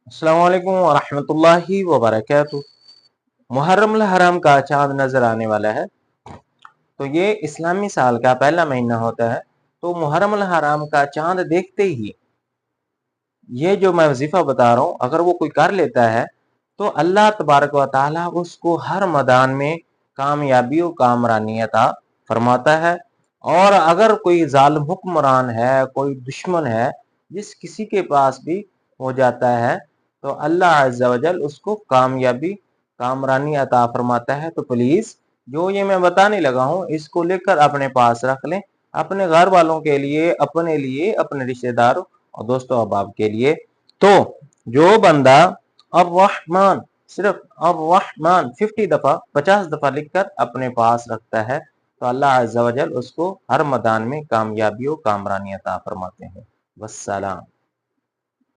السلام علیکم ورحمۃ اللہ وبرکاتہ۔ محرم الحرام کا چاند نظر آنے والا ہے، تو یہ اسلامی سال کا پہلا مہینہ ہوتا ہے۔ تو محرم الحرام کا چاند دیکھتے ہی یہ جو میں وظیفہ بتا رہا ہوں، اگر وہ کوئی کر لیتا ہے تو اللہ تبارک و تعالیٰ اس کو ہر میدان میں کامیابی و کامرانی عطا فرماتا ہے۔ اور اگر کوئی ظالم حکمران ہے، کوئی دشمن ہے، جس کسی کے پاس بھی ہو جاتا ہے تو اللہ عز و جل اس کو کامیابی کامرانی عطا فرماتا ہے۔ تو پلیز جو یہ میں بتانے لگا ہوں اس کو لے کر اپنے پاس رکھ لیں، اپنے گھر والوں کے لیے، اپنے لیے، اپنے رشتہ داروں اور دوستوں احباب کے لیے۔ تو جو بندہ الرحمن، صرف الرحمن 50 دفعہ لکھ کر اپنے پاس رکھتا ہے تو اللہ عز و جل اس کو ہر میدان میں کامیابی و کامرانی عطا فرماتے ہیں۔ والسلام۔